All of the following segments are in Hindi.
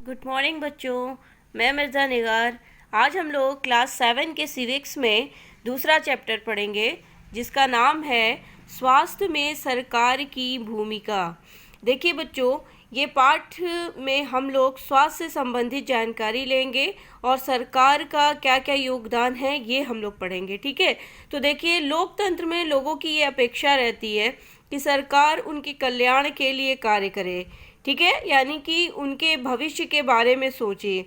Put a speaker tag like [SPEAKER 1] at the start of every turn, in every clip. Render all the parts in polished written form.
[SPEAKER 1] गुड मॉर्निंग बच्चों। मैं मिर्ज़ा निगार। आज हम लोग क्लास 7 के सिविक्स में दूसरा चैप्टर पढ़ेंगे जिसका नाम है स्वास्थ्य में सरकार की भूमिका। देखिए बच्चों, ये पाठ में हम लोग स्वास्थ्य से संबंधित जानकारी लेंगे और सरकार का क्या क्या योगदान है ये हम लोग पढ़ेंगे। ठीक है, तो देखिए, लोकतंत्र में लोगों की ये अपेक्षा रहती है कि सरकार उनके कल्याण के लिए कार्य करे। ठीक है, यानी कि उनके भविष्य के बारे में सोचे।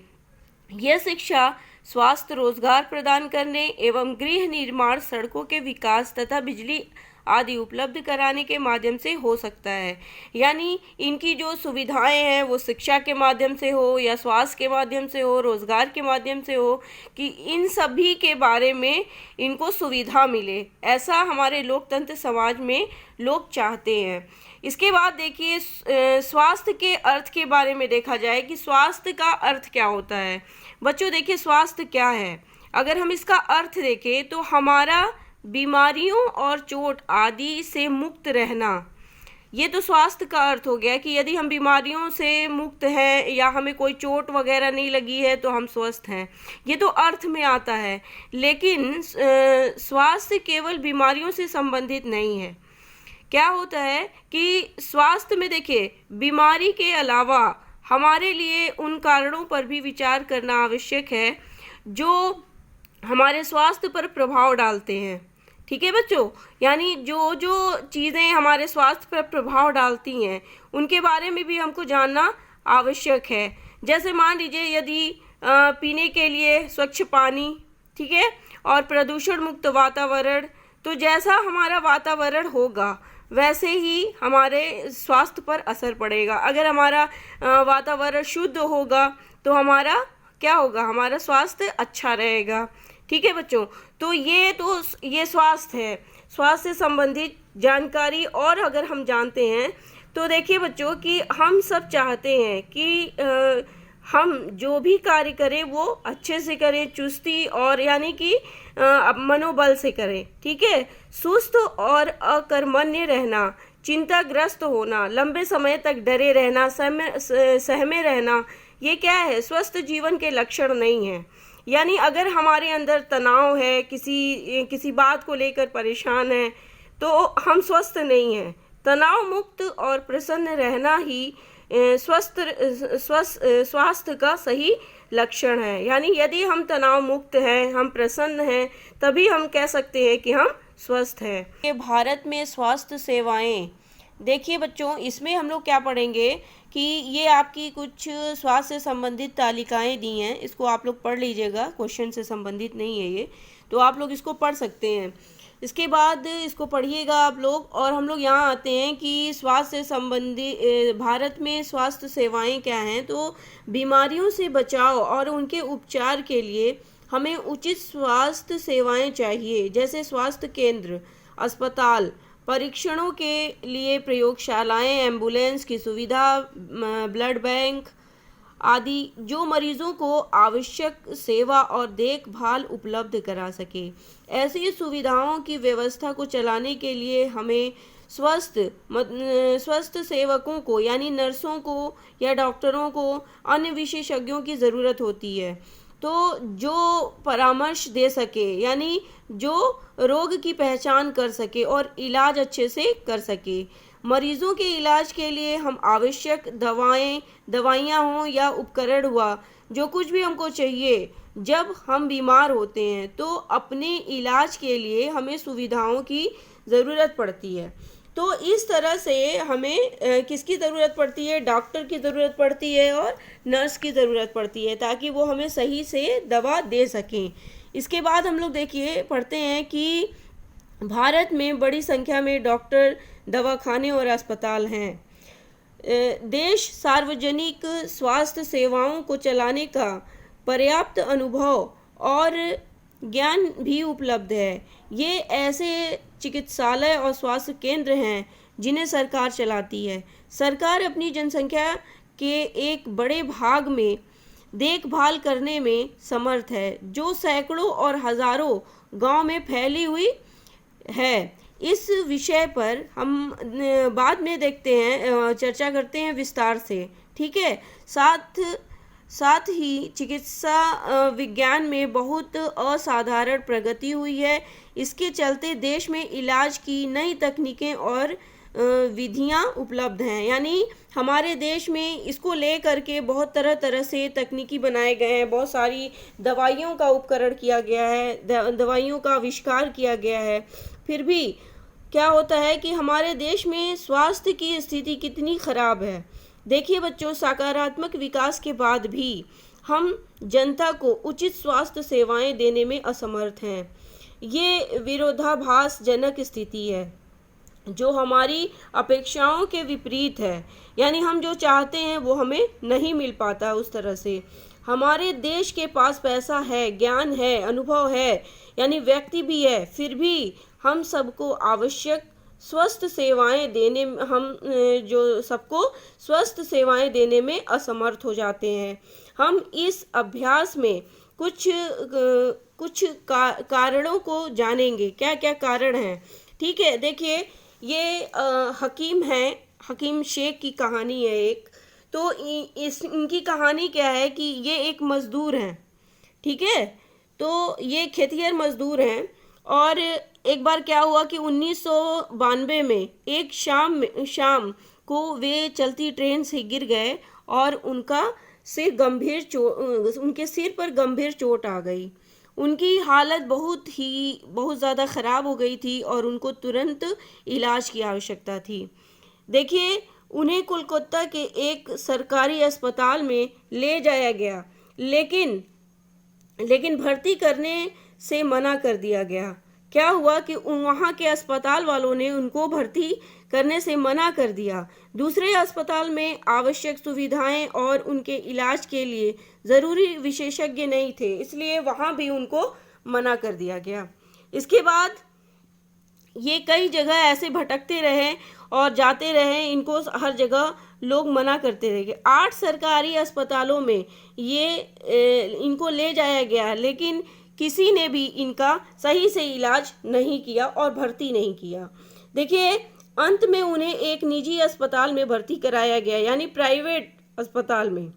[SPEAKER 1] यह शिक्षा, स्वास्थ्य, रोजगार प्रदान करने एवं गृह निर्माण, सड़कों के विकास तथा बिजली आदि उपलब्ध कराने के माध्यम से हो सकता है। यानी इनकी जो सुविधाएं हैं वो शिक्षा के माध्यम से हो या स्वास्थ्य के माध्यम से हो, रोजगार के माध्यम से हो, कि इन सभी के बारे में इनको सुविधा मिले, ऐसा हमारे लोकतंत्र समाज में लोग चाहते हैं। इसके बाद देखिए, स्वास्थ्य के अर्थ के बारे में देखा जाए कि स्वास्थ्य का अर्थ क्या होता है। बच्चों देखिए, स्वास्थ्य क्या है। अगर हम इसका अर्थ देखें तो हमारा बीमारियों और चोट आदि से मुक्त रहना, ये तो स्वास्थ्य का अर्थ हो गया कि यदि हम बीमारियों से मुक्त हैं या हमें कोई चोट वगैरह नहीं लगी है तो हम स्वस्थ हैं, ये तो अर्थ में आता है। लेकिन स्वास्थ्य केवल बीमारियों से संबंधित नहीं है। क्या होता है कि स्वास्थ्य में देखिए, बीमारी के अलावा हमारे लिए उन कारणों पर भी विचार करना आवश्यक है जो हमारे स्वास्थ्य पर प्रभाव डालते हैं। ठीक है बच्चों, यानी जो जो चीज़ें हमारे स्वास्थ्य पर प्रभाव डालती हैं उनके बारे में भी हमको जानना आवश्यक है। जैसे मान लीजिए, यदि पीने के लिए स्वच्छ पानी, ठीक है, और प्रदूषण मुक्त वातावरण, तो जैसा हमारा वातावरण होगा वैसे ही हमारे स्वास्थ्य पर असर पड़ेगा। अगर हमारा वातावरण शुद्ध होगा तो हमारा क्या होगा, हमारा स्वास्थ्य अच्छा रहेगा। ठीक है बच्चों, तो ये स्वास्थ्य है, स्वास्थ्य से संबंधित जानकारी। और अगर हम जानते हैं तो देखिए बच्चों कि हम सब चाहते हैं कि हम जो भी कार्य करें वो अच्छे से करें, चुस्ती और यानी कि मनोबल से करें। ठीक है, सुस्त और अकर्मण्य रहना, चिंताग्रस्त होना, लंबे समय तक डरे रहना, सहमे रहना, ये क्या है, स्वस्थ जीवन के लक्षण नहीं है। यानी अगर हमारे अंदर तनाव है, किसी बात को लेकर परेशान है, तो हम स्वस्थ नहीं हैं। तनाव मुक्त और प्रसन्न रहना ही स्वास्थ्य का सही लक्षण है। यानी यदि हम तनाव मुक्त हैं, हम प्रसन्न हैं, तभी हम कह सकते हैं कि हम स्वस्थ हैं। ये भारत में स्वास्थ्य सेवाएं, देखिए बच्चों, इसमें हम लोग क्या पढ़ेंगे कि ये आपकी कुछ स्वास्थ्य से संबंधित तालिकाएं दी हैं, इसको आप लोग पढ़ लीजिएगा। क्वेश्चन से संबंधित नहीं है ये, तो आप लोग इसको पढ़ सकते हैं। इसके बाद इसको पढ़िएगा आप लोग। और हम लोग यहाँ आते हैं कि स्वास्थ्य से संबंधित भारत में स्वास्थ्य सेवाएं क्या हैं। तो बीमारियों से बचाव और उनके उपचार के लिए हमें उचित स्वास्थ्य सेवाएं चाहिए, जैसे स्वास्थ्य केंद्र, अस्पताल, परीक्षणों के लिए प्रयोगशालाएं, एम्बुलेंस की सुविधा, ब्लड बैंक आदि, जो मरीजों को आवश्यक सेवा और देखभाल उपलब्ध करा सके। ऐसी सुविधाओं की व्यवस्था को चलाने के लिए हमें स्वस्थ सेवकों को, यानी नर्सों को या डॉक्टरों को, अन्य विशेषज्ञों की ज़रूरत होती है, तो जो परामर्श दे सके, यानी जो रोग की पहचान कर सके और इलाज अच्छे से कर सके। मरीजों के इलाज के लिए हम आवश्यक दवाइयाँ हों या उपकरण हुआ, जो कुछ भी हमको चाहिए जब हम बीमार होते हैं, तो अपने इलाज के लिए हमें सुविधाओं की ज़रूरत पड़ती है। तो इस तरह से हमें किसकी ज़रूरत पड़ती है, डॉक्टर की ज़रूरत पड़ती है और नर्स की ज़रूरत पड़ती है, ताकि वो हमें सही से दवा दे सकें। इसके बाद हम लोग देखिए पढ़ते हैं कि भारत में बड़ी संख्या में डॉक्टर, दवाखाने और अस्पताल हैं। देश सार्वजनिक स्वास्थ्य सेवाओं को चलाने का पर्याप्त अनुभव और ज्ञान भी उपलब्ध है। ये ऐसे चिकित्सालय और स्वास्थ्य केंद्र हैं जिन्हें सरकार चलाती है। सरकार अपनी जनसंख्या के एक बड़े भाग में देखभाल करने में समर्थ है, जो सैकड़ों और हजारों गांव में फैली हुई है। इस विषय पर हम बाद में देखते हैं, चर्चा करते हैं विस्तार से। ठीक है, साथ साथ ही चिकित्सा विज्ञान में बहुत असाधारण प्रगति हुई है। इसके चलते देश में इलाज की नई तकनीकें और विधियां उपलब्ध हैं। यानी हमारे देश में इसको ले करके बहुत तरह तरह से तकनीकी बनाए गए हैं, बहुत सारी दवाइयों का उपकरण किया गया है, दवाइयों का आविष्कार किया गया है। फिर भी क्या होता है कि हमारे देश में स्वास्थ्य की स्थिति कितनी खराब है। देखिए बच्चों, सकारात्मक विकास के बाद भी हम जनता को उचित स्वास्थ्य सेवाएं देने में असमर्थ हैं। ये विरोधाभासजनक स्थिति है जो हमारी अपेक्षाओं के विपरीत है। यानी हम जो चाहते हैं वो हमें नहीं मिल पाता उस तरह से। हमारे देश के पास पैसा है, ज्ञान है, अनुभव है, यानी व्यक्ति भी है, फिर भी हम सबको आवश्यक स्वस्थ सेवाएं देने हम जो सबको स्वस्थ सेवाएं देने में असमर्थ हो जाते हैं। हम इस अभ्यास में कुछ कारणों को जानेंगे, क्या क्या कारण हैं। ठीक है, देखिए ये हकीम हैं, हकीम शेख की कहानी है एक। तो इनकी कहानी क्या है कि ये एक मज़दूर हैं, ठीक है। तो ये खेतिहर मज़दूर हैं और एक बार क्या हुआ कि 1992 में एक शाम को वे चलती ट्रेन से गिर गए और उनके सिर पर गंभीर चोट आ गई। उनकी हालत बहुत ज़्यादा ख़राब हो गई थी और उनको तुरंत इलाज की आवश्यकता थी। देखिए, उन्हें कोलकाता के एक सरकारी अस्पताल में ले जाया गया, लेकिन भर्ती करने से मना कर दिया गया। क्या हुआ कि वहाँ के अस्पताल वालों ने उनको भर्ती करने से मना कर दिया। दूसरे अस्पताल में आवश्यक सुविधाएं और उनके इलाज के लिए ज़रूरी विशेषज्ञ नहीं थे, इसलिए वहाँ भी उनको मना कर दिया गया। इसके बाद ये कई जगह ऐसे भटकते रहे और जाते रहे, इनको हर जगह लोग मना करते रहे। 8 सरकारी अस्पतालों में इनको ले जाया गया, लेकिन किसी ने भी इनका सही से इलाज नहीं किया और भर्ती नहीं किया। देखिए, अंत में उन्हें एक निजी अस्पताल में भर्ती कराया गया, यानी प्राइवेट अस्पताल में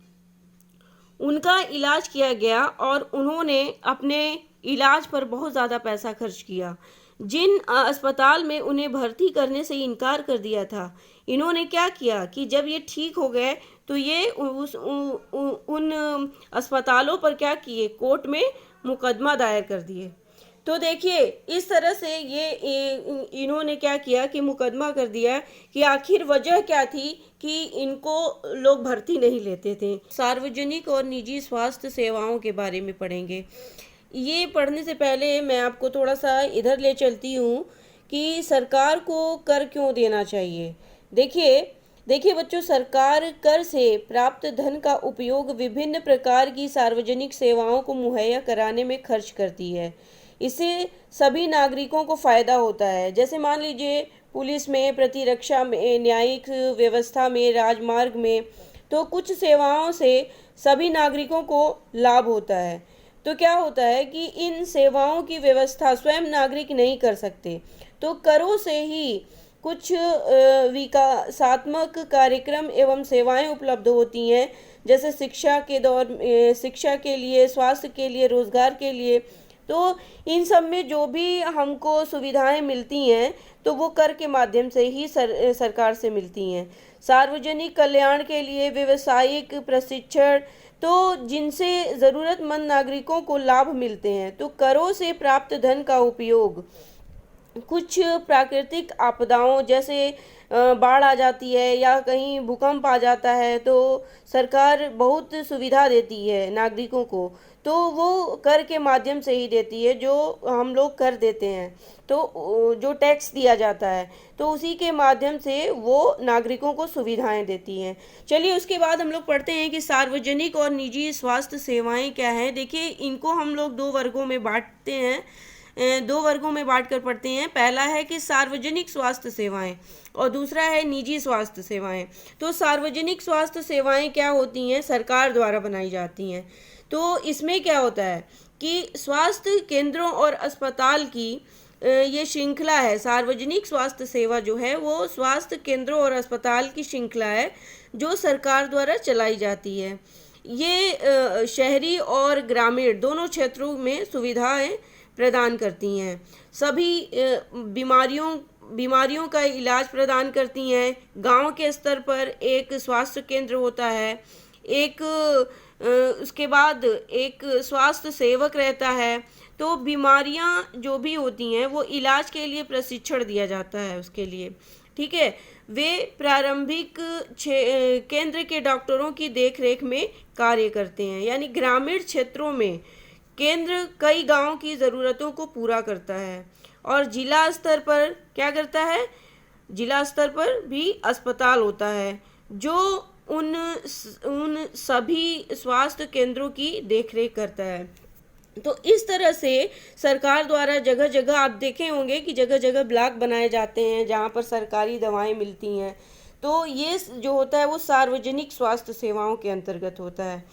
[SPEAKER 1] उनका इलाज किया गया और उन्होंने अपने इलाज पर बहुत ज़्यादा पैसा खर्च किया। जिन अस्पताल में उन्हें भर्ती करने से इनकार कर दिया था, इन्होंने क्या किया कि जब ये ठीक हो गए तो ये उन अस्पतालों पर क्या किए, कोर्ट में मुकदमा दायर कर दिए। तो देखिए, इस तरह से इन्होंने क्या किया कि मुकदमा कर दिया कि आखिर वजह क्या थी कि इनको लोग भर्ती नहीं लेते थे। सार्वजनिक और निजी स्वास्थ्य सेवाओं के बारे में पढ़ेंगे। ये पढ़ने से पहले मैं आपको थोड़ा सा इधर ले चलती हूँ कि सरकार को कर क्यों देना चाहिए। देखिए बच्चों, सरकार कर से प्राप्त धन का उपयोग विभिन्न प्रकार की सार्वजनिक सेवाओं को मुहैया कराने में खर्च करती है। इससे सभी नागरिकों को फ़ायदा होता है। जैसे मान लीजिए पुलिस में, प्रतिरक्षा में, न्यायिक व्यवस्था में, राजमार्ग में, तो कुछ सेवाओं से सभी नागरिकों को लाभ होता है। तो क्या होता है कि इन सेवाओं की व्यवस्था स्वयं नागरिक नहीं कर सकते, तो करों से ही कुछ विकासात्मक कार्यक्रम एवं सेवाएं उपलब्ध होती हैं, जैसे शिक्षा के लिए, स्वास्थ्य के लिए, रोजगार के लिए। तो इन सब में जो भी हमको सुविधाएं मिलती हैं तो वो कर के माध्यम से ही सरकार से मिलती हैं। सार्वजनिक कल्याण के लिए व्यावसायिक प्रशिक्षण, तो जिनसे ज़रूरतमंद नागरिकों को लाभ मिलते हैं। तो करों से प्राप्त धन का उपयोग कुछ प्राकृतिक आपदाओं, जैसे बाढ़ आ जाती है या कहीं भूकंप आ जाता है, तो सरकार बहुत सुविधा देती है नागरिकों को, तो वो कर के माध्यम से ही देती है, जो हम लोग कर देते हैं। तो जो टैक्स दिया जाता है तो उसी के माध्यम से वो नागरिकों को सुविधाएं देती हैं। चलिए, उसके बाद हम लोग पढ़ते हैं कि सार्वजनिक और निजी स्वास्थ्य सेवाएं क्या है। देखिए, इनको हम लोग दो वर्गों में बांटते हैं, दो वर्गों में बांट कर पढ़ते हैं। पहला है कि सार्वजनिक स्वास्थ्य सेवाएं और दूसरा है निजी स्वास्थ्य सेवाएं। तो सार्वजनिक स्वास्थ्य सेवाएं क्या होती हैं, सरकार द्वारा बनाई जाती हैं। तो इसमें क्या होता है कि स्वास्थ्य केंद्रों और अस्पताल की ये श्रृंखला है। सार्वजनिक स्वास्थ्य सेवा जो है वो स्वास्थ्य केंद्रों और अस्पताल की श्रृंखला है जो सरकार द्वारा चलाई जाती है। ये शहरी और ग्रामीण दोनों क्षेत्रों में सुविधाएं प्रदान करती हैं। सभी बीमारियों का इलाज प्रदान करती हैं। गांव के स्तर पर एक स्वास्थ्य केंद्र होता है, एक उसके बाद एक स्वास्थ्य सेवक रहता है। तो बीमारियां जो भी होती हैं वो इलाज के लिए प्रशिक्षण दिया जाता है उसके लिए, ठीक है। वे प्रारंभिक केंद्र के डॉक्टरों की देखरेख में कार्य करते हैं। यानी ग्रामीण क्षेत्रों में केंद्र कई गांवों की ज़रूरतों को पूरा करता है। और जिला स्तर पर क्या करता है? जिला स्तर पर भी अस्पताल होता है जो उन सभी स्वास्थ्य केंद्रों की देखरेख करता है। तो इस तरह से सरकार द्वारा जगह जगह आप देखे होंगे कि जगह जगह ब्लॉक बनाए जाते हैं जहाँ पर सरकारी दवाएं मिलती हैं। तो ये जो होता है वो सार्वजनिक स्वास्थ्य सेवाओं के अंतर्गत होता है।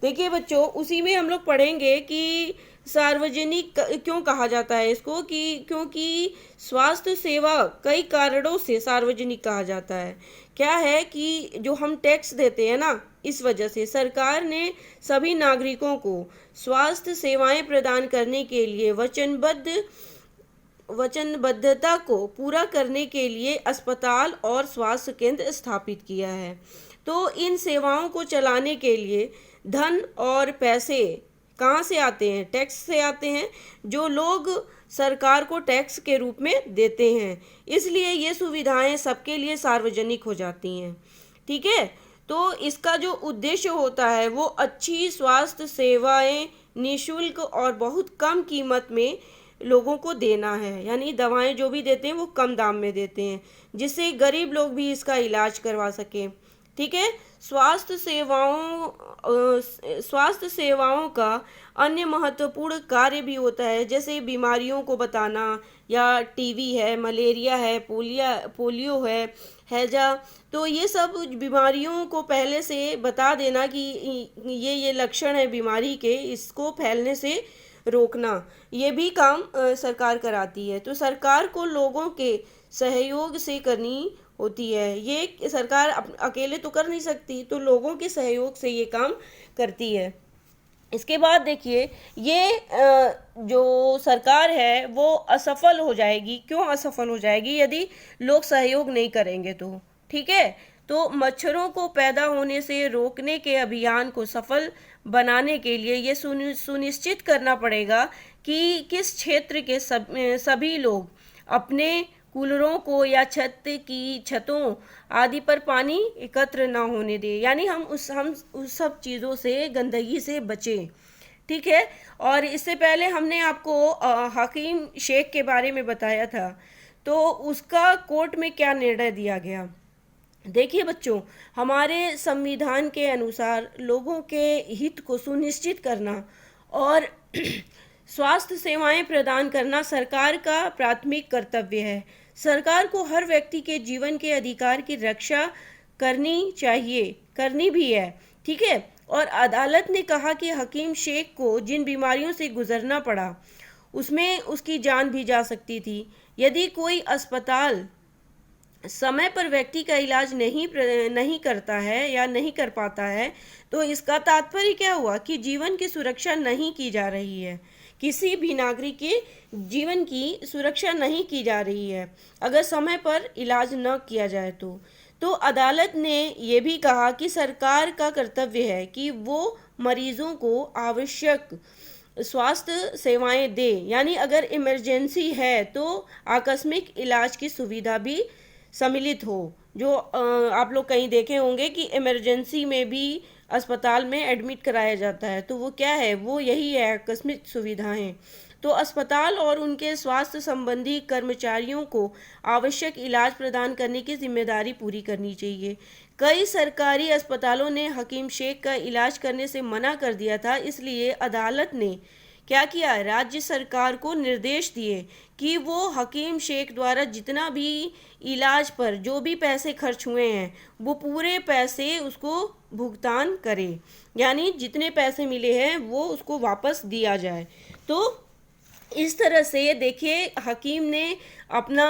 [SPEAKER 1] देखिए बच्चों, उसी में हम लोग पढ़ेंगे कि सार्वजनिक क्यों कहा जाता है इसको, कि क्योंकि स्वास्थ्य सेवा कई कारणों से सार्वजनिक कहा जाता है। क्या है कि जो हम टैक्स देते हैं ना, इस वजह से सरकार ने सभी नागरिकों को स्वास्थ्य सेवाएं प्रदान करने के लिए वचनबद्धता को पूरा करने के लिए अस्पताल और स्वास्थ्य केंद्र स्थापित किया है। तो इन सेवाओं को चलाने के लिए धन और पैसे कहाँ से आते हैं? टैक्स से आते हैं, जो लोग सरकार को टैक्स के रूप में देते हैं। इसलिए ये सुविधाएं सबके लिए सार्वजनिक हो जाती हैं, ठीक है। तो इसका जो उद्देश्य होता है वो अच्छी स्वास्थ्य सेवाएं निःशुल्क और बहुत कम कीमत में लोगों को देना है। यानी दवाएं जो भी देते हैं वो कम दाम में देते हैं, जिससे गरीब लोग भी इसका इलाज करवा सकें, ठीक है। स्वास्थ्य सेवाओं का अन्य महत्वपूर्ण कार्य भी होता है, जैसे बीमारियों को बताना, या टीवी है, मलेरिया है, पोलियो है, हैजा। तो ये सब बीमारियों को पहले से बता देना कि ये लक्षण है बीमारी के, इसको फैलने से रोकना, ये भी काम सरकार कराती है। तो सरकार को लोगों के सहयोग से करनी होती है। ये सरकार अकेले तो कर नहीं सकती, तो लोगों के सहयोग से ये काम करती है। इसके बाद देखिए, ये जो सरकार है वो असफल हो जाएगी। क्यों असफल हो जाएगी? यदि लोग सहयोग नहीं करेंगे तो, ठीक है। तो मच्छरों को पैदा होने से रोकने के अभियान को सफल बनाने के लिए ये सुनिश्चित करना पड़ेगा कि किस क्षेत्र के सभी लोग अपने कूलरों को या छतों आदि पर पानी एकत्र ना होने दें। यानी हम उस सब चीज़ों से, गंदगी से बचें, ठीक है। और इससे पहले हमने आपको हकीम शेख के बारे में बताया था, तो उसका कोर्ट में क्या निर्णय दिया गया। देखिए बच्चों, हमारे संविधान के अनुसार लोगों के हित को सुनिश्चित करना और स्वास्थ्य सेवाएं प्रदान करना सरकार का प्राथमिक कर्तव्य है। सरकार को हर व्यक्ति के जीवन के अधिकार की रक्षा करनी चाहिए, करनी भी है, ठीक है। और अदालत ने कहा कि हकीम शेख को जिन बीमारियों से गुजरना पड़ा उसमें उसकी जान भी जा सकती थी। यदि कोई अस्पताल समय पर व्यक्ति का इलाज नहीं करता है या नहीं कर पाता है, तो इसका तात्पर्य क्या हुआ कि जीवन की सुरक्षा नहीं की जा रही है। किसी भी नागरिक के जीवन की सुरक्षा नहीं की जा रही है अगर समय पर इलाज न किया जाए तो अदालत ने ये भी कहा कि सरकार का कर्तव्य है कि वो मरीजों को आवश्यक स्वास्थ्य सेवाएं दे। यानी अगर इमरजेंसी है तो आकस्मिक इलाज की सुविधा भी सम्मिलित हो। जो आप लोग कहीं देखे होंगे कि इमरजेंसी में भी अस्पताल में एडमिट कराया जाता है, तो वो क्या है, वो यही है, आकस्मिक सुविधाएं। तो अस्पताल और उनके स्वास्थ्य संबंधी कर्मचारियों को आवश्यक इलाज प्रदान करने की जिम्मेदारी पूरी करनी चाहिए। कई सरकारी अस्पतालों ने हकीम शेख का इलाज करने से मना कर दिया था, इसलिए अदालत ने क्या किया, राज्य सरकार को निर्देश दिए कि वो हकीम शेख द्वारा जितना भी इलाज पर जो भी पैसे खर्च हुए हैं वो पूरे पैसे उसको भुगतान करे। यानी जितने पैसे मिले हैं वो उसको वापस दिया जाए। तो इस तरह से देखिए हकीम ने अपना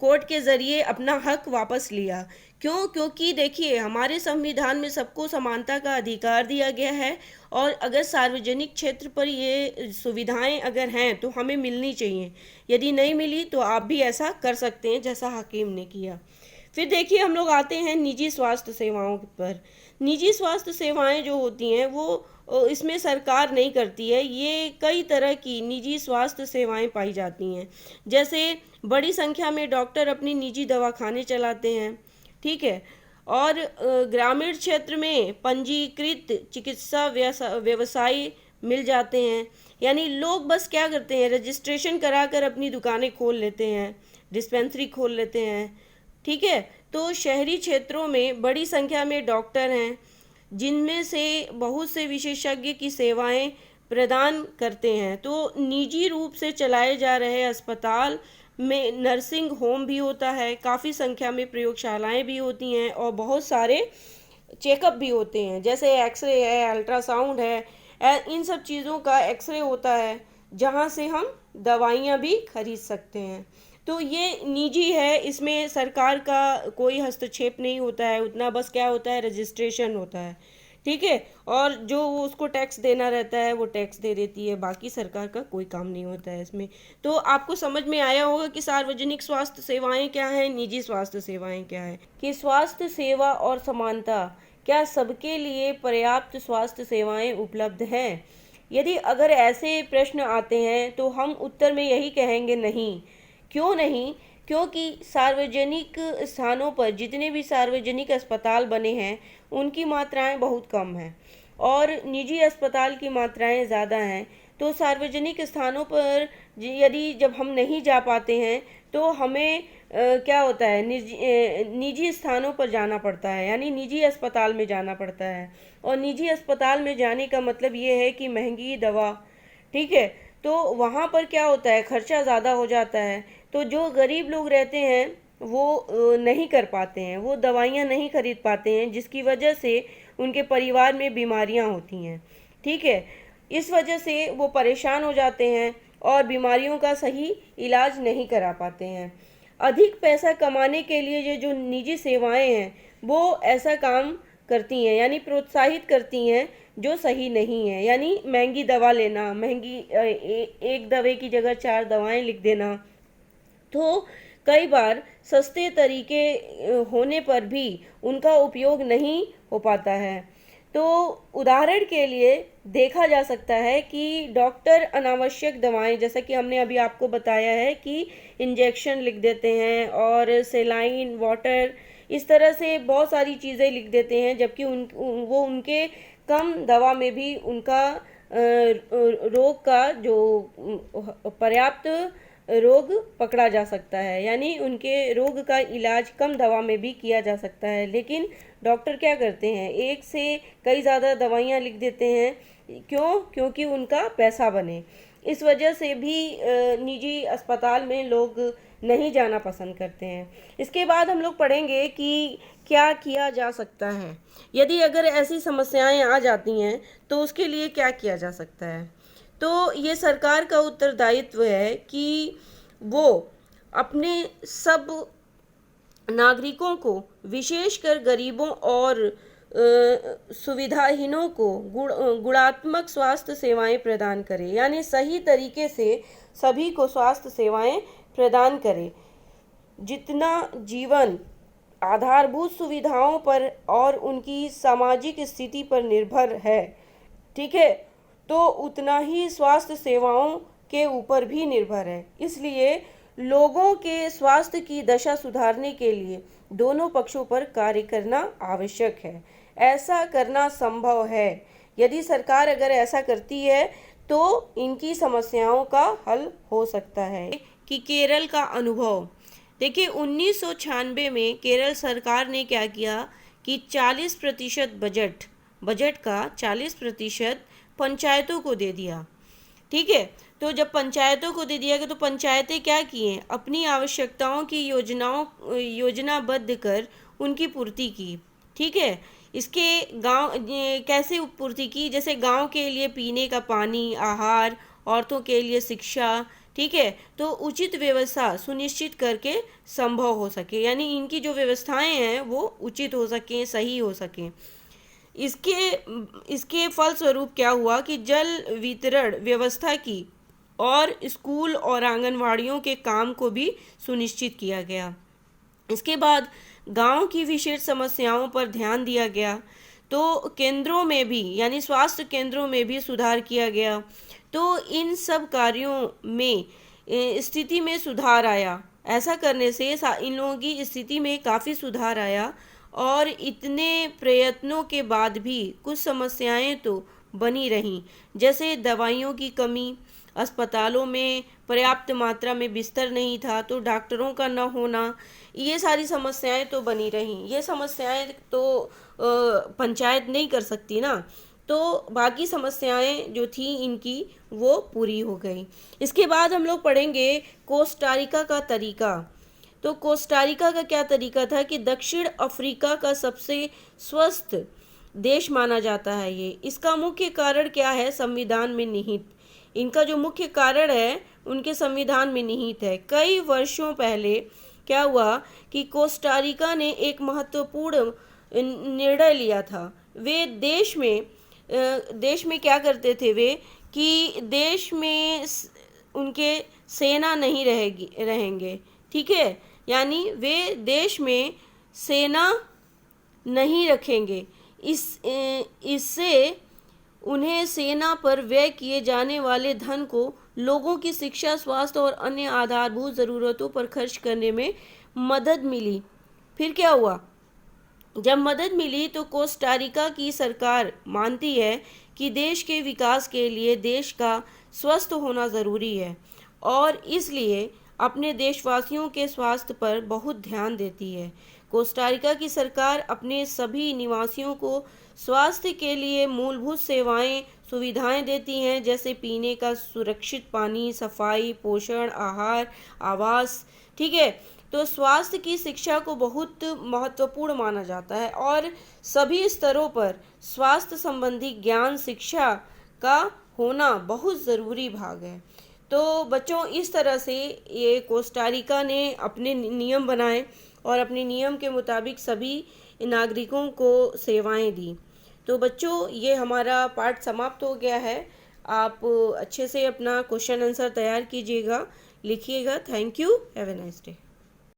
[SPEAKER 1] कोर्ट के ज़रिए अपना हक वापस लिया। क्यों? क्योंकि देखिए हमारे संविधान में सबको समानता का अधिकार दिया गया है, और अगर सार्वजनिक क्षेत्र पर ये सुविधाएं अगर हैं तो हमें मिलनी चाहिए। यदि नहीं मिली तो आप भी ऐसा कर सकते हैं जैसा हकीम ने किया। फिर देखिए हम लोग आते हैं निजी स्वास्थ्य सेवाओं पर। निजी स्वास्थ्य सेवाएं जो होती हैं वो इसमें सरकार नहीं करती है। ये कई तरह की निजी स्वास्थ्य सेवाएं पाई जाती हैं। जैसे बड़ी संख्या में डॉक्टर अपनी निजी दवाखाने चलाते हैं, ठीक है। और ग्रामीण क्षेत्र में पंजीकृत चिकित्सा व्यवसायी मिल जाते हैं। यानी लोग बस क्या करते हैं, रजिस्ट्रेशन कराकर अपनी दुकानें खोल लेते हैं, डिस्पेंसरी खोल लेते हैं, ठीक है। तो शहरी क्षेत्रों में बड़ी संख्या में डॉक्टर हैं जिनमें से बहुत से विशेषज्ञ की सेवाएं प्रदान करते हैं। तो निजी रूप से चलाए जा रहे अस्पताल में नर्सिंग होम भी होता है, काफ़ी संख्या में प्रयोगशालाएं भी होती हैं, और बहुत सारे चेकअप भी होते हैं, जैसे एक्सरे है, अल्ट्रासाउंड है, इन सब चीज़ों का एक्सरे होता है जहाँ से हम दवाइयाँ भी खरीद सकते हैं। तो ये निजी है, इसमें सरकार का कोई हस्तक्षेप नहीं होता है उतना, बस क्या होता है, रजिस्ट्रेशन होता है, ठीक है। और जो वो उसको टैक्स देना रहता है वो टैक्स दे देती है, बाकी सरकार का कोई काम नहीं होता है इसमें। तो आपको समझ में आया होगा कि सार्वजनिक स्वास्थ्य सेवाएं क्या हैं, निजी स्वास्थ्य सेवाएं क्या हैं, कि स्वास्थ्य सेवा और समानता, क्या सबके लिए पर्याप्त स्वास्थ्य सेवाएं उपलब्ध हैं। यदि अगर ऐसे प्रश्न आते हैं तो हम उत्तर में यही कहेंगे नहीं। क्यों नहीं? क्योंकि सार्वजनिक स्थानों पर जितने भी सार्वजनिक अस्पताल बने हैं उनकी मात्राएं बहुत कम हैं, और निजी अस्पताल की मात्राएं ज़्यादा हैं। तो सार्वजनिक स्थानों पर यदि जब हम नहीं जा पाते हैं तो हमें क्या होता है, निजी स्थानों पर जाना पड़ता है, यानी निजी अस्पताल में जाना पड़ता है। और निजी अस्पताल में जाने का मतलब ये है कि महंगी दवा, ठीक है। तो वहाँ पर क्या होता है, खर्चा ज़्यादा हो जाता है। तो जो गरीब लोग रहते हैं वो नहीं कर पाते हैं, वो दवाइयाँ नहीं खरीद पाते हैं, जिसकी वजह से उनके परिवार में बीमारियाँ होती हैं, ठीक है। इस वजह से वो परेशान हो जाते हैं और बीमारियों का सही इलाज नहीं करा पाते हैं। अधिक पैसा कमाने के लिए ये जो निजी सेवाएं हैं वो ऐसा काम करती हैं, यानी प्रोत्साहित करती हैं जो सही नहीं है। यानी महंगी दवा लेना, महंगी एक दवा की जगह 4 दवाएं लिख देना। तो कई बार सस्ते तरीके होने पर भी उनका उपयोग नहीं हो पाता है। तो उदाहरण के लिए देखा जा सकता है कि डॉक्टर अनावश्यक दवाएं, जैसा कि हमने अभी आपको बताया है कि इंजेक्शन लिख देते हैं और सेलाइन, वाटर, इस तरह से बहुत सारी चीज़ें लिख देते हैं, जबकि वो उनके कम दवा में भी उनका रोग का जो पर्याप्त रोग पकड़ा जा सकता है, यानी उनके रोग का इलाज कम दवा में भी किया जा सकता है। लेकिन डॉक्टर क्या करते हैं, एक से कई ज़्यादा दवाइयाँ लिख देते हैं। क्यों? क्योंकि उनका पैसा बने। इस वजह से भी निजी अस्पताल में लोग नहीं जाना पसंद करते हैं। इसके बाद हम लोग पढ़ेंगे कि क्या किया जा सकता है, यदि अगर ऐसी समस्याएं आ जाती हैं तो उसके लिए क्या किया जा सकता है। तो ये सरकार का उत्तरदायित्व है कि वो अपने सब नागरिकों को, विशेषकर गरीबों और सुविधाहीनों को गुणात्मक स्वास्थ्य सेवाएं प्रदान करे, यानी सही तरीके से सभी को स्वास्थ्य सेवाएं प्रदान करे। जितना जीवन आधारभूत सुविधाओं पर और उनकी सामाजिक स्थिति पर निर्भर है, ठीक है, तो उतना ही स्वास्थ्य सेवाओं के ऊपर भी निर्भर है। इसलिए लोगों के स्वास्थ्य की दशा सुधारने के लिए दोनों पक्षों पर कार्य करना आवश्यक है। ऐसा करना संभव है। यदि सरकार अगर ऐसा करती है तो इनकी समस्याओं का हल हो सकता है। कि केरल का अनुभव देखिए, 1996 में केरल सरकार ने क्या किया कि 40% बजट का 40% पंचायतों को दे दिया, ठीक है। तो जब पंचायतों को दे दिया गया तो पंचायतें क्या किए, अपनी आवश्यकताओं की योजनाबद्ध कर उनकी पूर्ति की, ठीक है। इसके गांव कैसे पूर्ति की, जैसे गांव के लिए पीने का पानी, आहार औरतों के लिए शिक्षा, ठीक है, तो उचित व्यवस्था सुनिश्चित करके संभव हो सके, यानी इनकी जो व्यवस्थाएं हैं वो उचित हो सकें, सही हो सकें। इसके इसके फलस्वरूप क्या हुआ कि जल वितरण व्यवस्था की और स्कूल और आंगनवाड़ियों के काम को भी सुनिश्चित किया गया। इसके बाद गांव की विशेष समस्याओं पर ध्यान दिया गया, तो केंद्रों में भी यानी स्वास्थ्य केंद्रों में भी सुधार किया गया। तो इन सब कार्यों में स्थिति में सुधार आया। ऐसा करने से इन लोगों की स्थिति में काफ़ी सुधार आया, और इतने प्रयत्नों के बाद भी कुछ समस्याएं तो बनी रहीं, जैसे दवाइयों की कमी, अस्पतालों में पर्याप्त मात्रा में बिस्तर नहीं था, तो डॉक्टरों का न होना, ये सारी समस्याएं तो बनी रहीं। ये समस्याएं तो पंचायत नहीं कर सकती ना, तो बाकी समस्याएं जो थी इनकी वो पूरी हो गई। इसके बाद हम लोग पढ़ेंगे कोस्टारिका का तरीका। तो कोस्टारिका का क्या तरीका था कि दक्षिण अफ्रीका का सबसे स्वस्थ देश माना जाता है ये। इसका मुख्य कारण क्या है? संविधान में निहित। इनका जो मुख्य कारण है उनके संविधान में निहित है। कई वर्षों पहले क्या हुआ कि कोस्टारिका ने एक महत्वपूर्ण निर्णय लिया था। वे देश में क्या करते थे वे कि देश में उनके सेना नहीं रहेंगे, ठीक है, यानी वे देश में सेना नहीं रखेंगे। इससे उन्हें सेना पर व्यय किए जाने वाले धन को लोगों की शिक्षा, स्वास्थ्य और अन्य आधारभूत ज़रूरतों पर खर्च करने में मदद मिली। फिर क्या हुआ? जब मदद मिली तो कोस्टारिका की सरकार मानती है कि देश के विकास के लिए देश का स्वस्थ होना ज़रूरी है, और इसलिए अपने देशवासियों के स्वास्थ्य पर बहुत ध्यान देती है। कोस्टारिका की सरकार अपने सभी निवासियों को स्वास्थ्य के लिए मूलभूत सुविधाएं देती हैं, जैसे पीने का सुरक्षित पानी, सफाई, पोषण, आहार, आवास, ठीक है। तो स्वास्थ्य की शिक्षा को बहुत महत्वपूर्ण माना जाता है, और सभी स्तरों पर स्वास्थ्य संबंधी ज्ञान शिक्षा का होना बहुत ज़रूरी भाग है। तो बच्चों, इस तरह से ये कोस्टारिका ने अपने नियम बनाए और अपने नियम के मुताबिक सभी नागरिकों को सेवाएं दी। तो बच्चों, ये हमारा पाठ समाप्त हो गया है। आप अच्छे से अपना क्वेश्चन आंसर तैयार कीजिएगा, लिखिएगा। Thank you. Have a nice day.